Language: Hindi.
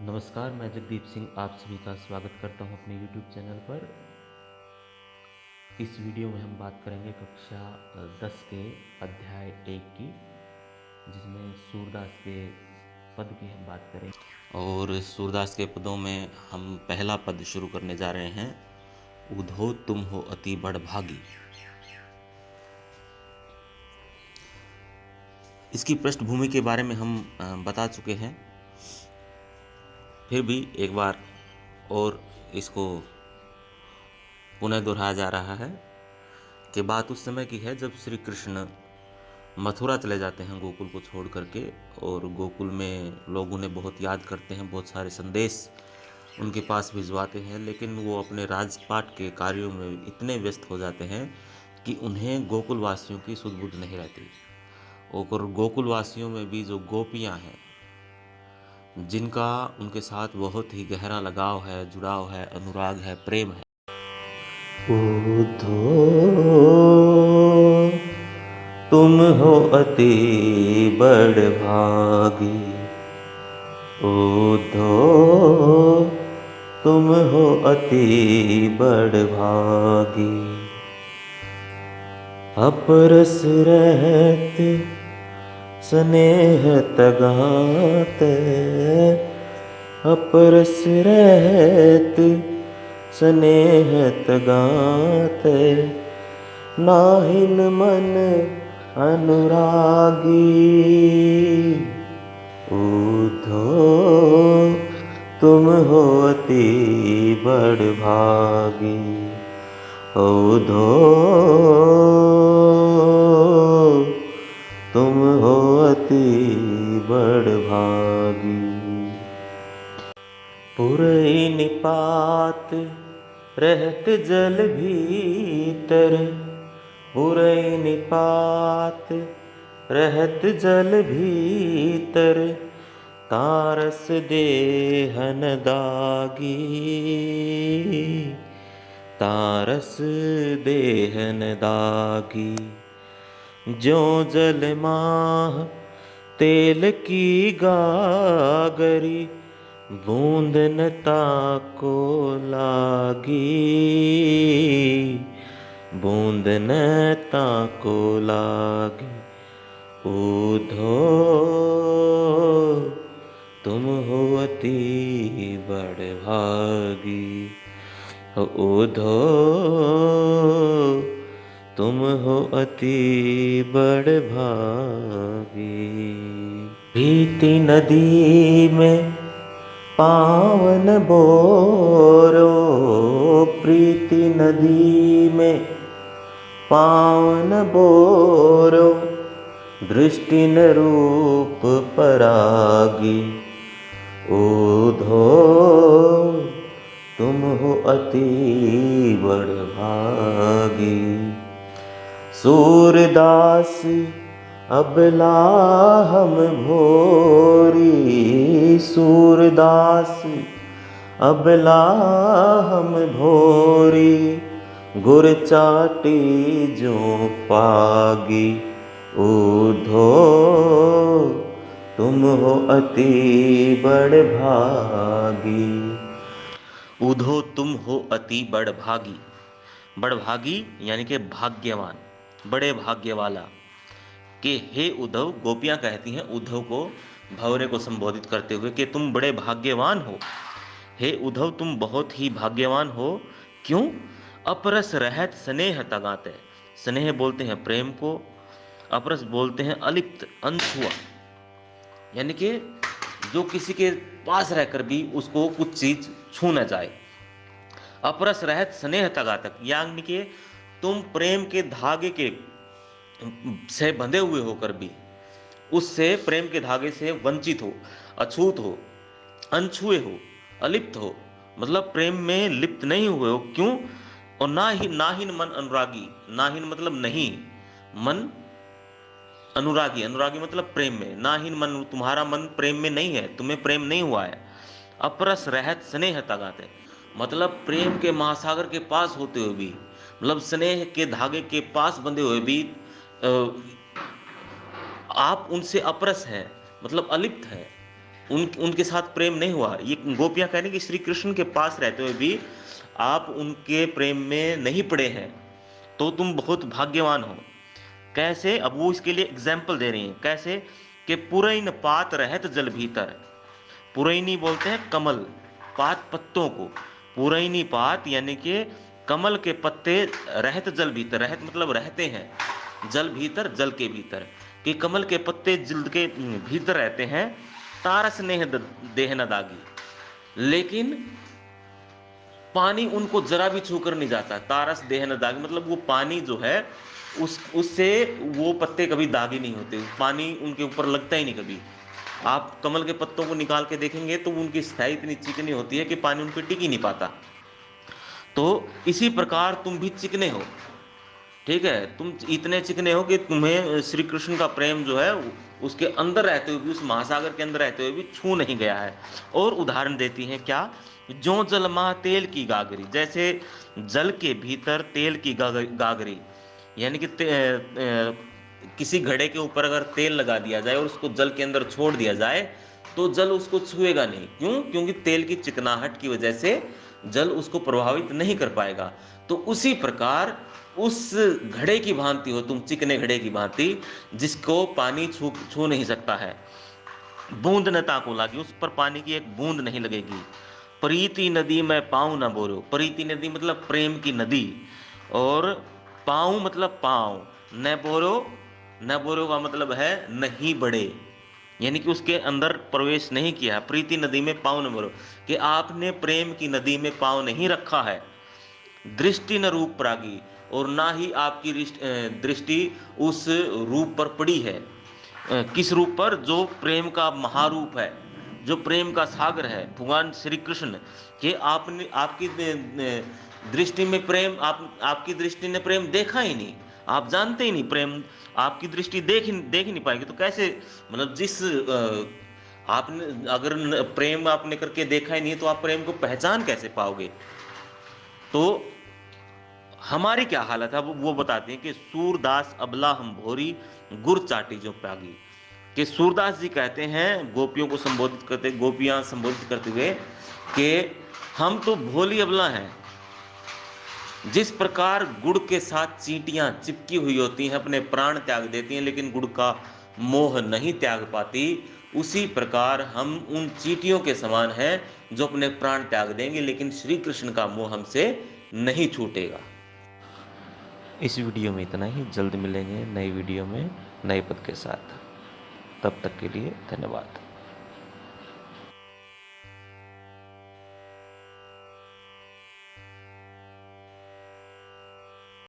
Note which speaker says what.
Speaker 1: नमस्कार, मैं जगदीप सिंह आप सभी का स्वागत करता हूं अपने YouTube चैनल पर। इस वीडियो में हम बात करेंगे कक्षा 10 के अध्याय 1 की, जिसमें सूरदास के पद की हम बात करेंगे। और सूरदास के पदों में हम पहला पद शुरू करने जा रहे हैं। उधो तुम हो अति बड़भागी। इसकी पृष्ठभूमि के बारे में हम बता चुके हैं, फिर भी एक बार और इसको पुनः दोहराया जा रहा है कि बात उस समय की है जब श्री कृष्ण मथुरा चले जाते हैं गोकुल को छोड़ करके, और गोकुल में लोग उन्हें बहुत याद करते हैं, बहुत सारे संदेश उनके पास भिजवाते हैं, लेकिन वो अपने राजपाट के कार्यों में इतने व्यस्त हो जाते हैं कि उन्हें गोकुल वासियों की सुध बुध नहीं रहती। और गोकुल वासियों में भी जो गोपियां हैं, जिनका उनके साथ बहुत ही गहरा लगाव है, जुड़ाव है, अनुराग है, प्रेम है। उधो तुम हो अति बड़भागी। उधो तुम हो अति बड़भागी। अपरस रहत स्नेह तगात। अपरस रहत स्नेह तगात। नाहिन मन अनुरागी। उधो तुम हो अति बड़भागी। उधो तुम हो अति बड़भागी। पुरई निपात रहत जल भीतर। पुरई निपात रहत जल भीतर। तारस देहन दागी। तारस देहन दागी। ज्यों जल माह तेल की गागरी। बूंद न ताको लागी। बूंद न ताको लागी। उधो तुम हो अति बड़भागी। उधो तुम हो अति बड़भागी। प्रीति नदी में पावन बोरो। प्रीति नदी में पावन बोरो। दृष्टि न रूप परागी। उधो तुम हो अति बड़भागी। सूरदास अबला हम भोरी। सूरदास अबला हम भोरी। गुर चाटी जो पागी। उधो तुम हो अति बड़भागी। उधो तुम हो अति बड़भागी। बड़भागी यानी कि भाग्यवान, बड़े भाग्य वाला। कि हे उद्धव, गोपियां कहती हैं उद्धव को, भंवरे को संबोधित करते हुए कि तुम बड़े भाग्यवान हो। हे उद्धव, तुम बहुत ही भाग्यवान हो। क्यों? अपरस रहत स्नेह तगाते। स्नेह बोलते हैं प्रेम को, अपरस बोलते हैं अलिप्त, अनछुआ, यानी कि जो किसी के पास रहकर भी उसको कुछ चीज छू न जाए। अपरस रहत स्नेह तगातक, यानी कि तुम प्रेम के धागे के से बंधे हुए होकर भी उससे, प्रेम के धागे से वंचित हो, अछूत हो, अनछुए हो, अलिप्त हो, मतलब प्रेम में लिप्त नहीं हुए हो। क्यों? और नाहिन मन अनुरागी। नाहिन मतलब नहीं, मन अनुरागी। अनुरागी मतलब प्रेम में। नाहिन मन, तुम्हारा मन प्रेम में नहीं है, तुम्हें प्रेम नहीं हुआ है। अपरस रहत स्नेह तगाते, मतलब प्रेम के महासागर के पास होते हुए भी, मतलब स्नेह के धागे के पास बंधे हुए भी आप उनसे अपरस हैं, मतलब अलिप्त है। उनके साथ प्रेम नहीं हुआ। ये गोपियां कह रही कि श्री कृष्ण के पास रहते हुए भी आप उनके प्रेम में नहीं पड़े हैं, तो तुम बहुत भाग्यवान हो। कैसे? अब वो इसके लिए एग्जाम्पल दे रही हैं। कैसे? कि पुरैन पात रहत जल भीतर। पुरैनी बोलते हैं कमल, पात पत्तों को। पुरैनी पात यानी कि कमल के पत्ते रहत जल भीतर, रहत मतलब रहते हैं, जल भीतर जल के भीतर, कि कमल के पत्ते जल के भीतर रहते हैं। तारस नेह देह न दागी, लेकिन पानी उनको जरा भी छूकर नहीं जाता। तारस देह न दागी मतलब वो पानी जो है उससे वो पत्ते कभी दागी नहीं होते, पानी उनके ऊपर लगता ही नहीं कभी। आप कमल के पत्तों को निकाल के देखेंगे तो उनकी स्थाई इतनी चिकनी होती है कि पानी उन पर टिक ही नहीं पाता। तो इसी प्रकार तुम भी चिकने हो, ठीक है, तुम इतने चिकने हो कि तुम्हें श्री कृष्ण का प्रेम जो है उसके अंदर रहते हुए भी, उस महासागर के अंदर रहते हुए भी छू नहीं गया है। और उदाहरण देती हैं क्या? जो जल मा तेल की गागरी, जैसे जल के भीतर तेल की गागरी, यानी कि किसी घड़े के ऊपर अगर तेल लगा दिया जाए और उसको जल के अंदर छोड़ दिया जाए तो जल उसको छुएगा नहीं। क्यों? क्योंकि तेल की चिकनाहट की वजह से जल उसको प्रभावित नहीं कर पाएगा। तो उसी प्रकार उस घड़े की भांति हो तुम, चिकने घड़े की भांति, जिसको पानी छू छू नहीं सकता है। बूंद न ताको लागी, उस पर पानी की एक बूंद नहीं लगेगी। प्रीति नदी में पाँव न बोरो, प्रीति नदी मतलब प्रेम की नदी, और पाँव मतलब पाँव, न बोरो, न बोरो का मतलब है नहीं बढ़े, यानी कि उसके अंदर प्रवेश नहीं किया। प्रीति नदी में पाँव न बोरो, कि आपने प्रेम की नदी में पाँव नहीं रखा है। दृष्टि न रूप प्रागी, और ना ही आपकी दृष्टि उस रूप पर पड़ी है। किस रूप पर? जो प्रेम का महारूप है, जो प्रेम का सागर है, भगवान श्री कृष्ण के आपने आपकी दृष्टि में प्रेम, आपकी दृष्टि ने प्रेम देखा ही नहीं, आप जानते ही नहीं प्रेम, आपकी दृष्टि देख ही नहीं पाएगी। तो कैसे, मतलब जिस आपने अगर प्रेम आपने करके देखा ही नहीं तो आप प्रेम को पहचान कैसे पाओगे? तो हमारी क्या हालत है वो बताते हैं कि सूरदास अबला हम भोरी, गुर चाटी जो प्यागी। कि सूरदास जी कहते हैं गोपियों को संबोधित करते, गोपियां संबोधित करते हुए, कि हम तो भोली अबला हैं। जिस प्रकार गुड़ के साथ चींटियां चिपकी हुई होती हैं, अपने प्राण त्याग देती हैं, लेकिन गुड़ का मोह नहीं त्याग पाती, उसी प्रकार हम उन चींटियों के समान हैं जो अपने प्राण त्याग देंगे, लेकिन श्री कृष्ण का मोह हमसे नहीं छूटेगा। इस वीडियो में इतना ही। जल्द मिलेंगे नई वीडियो में नए पद के साथ। तब तक के लिए धन्यवाद।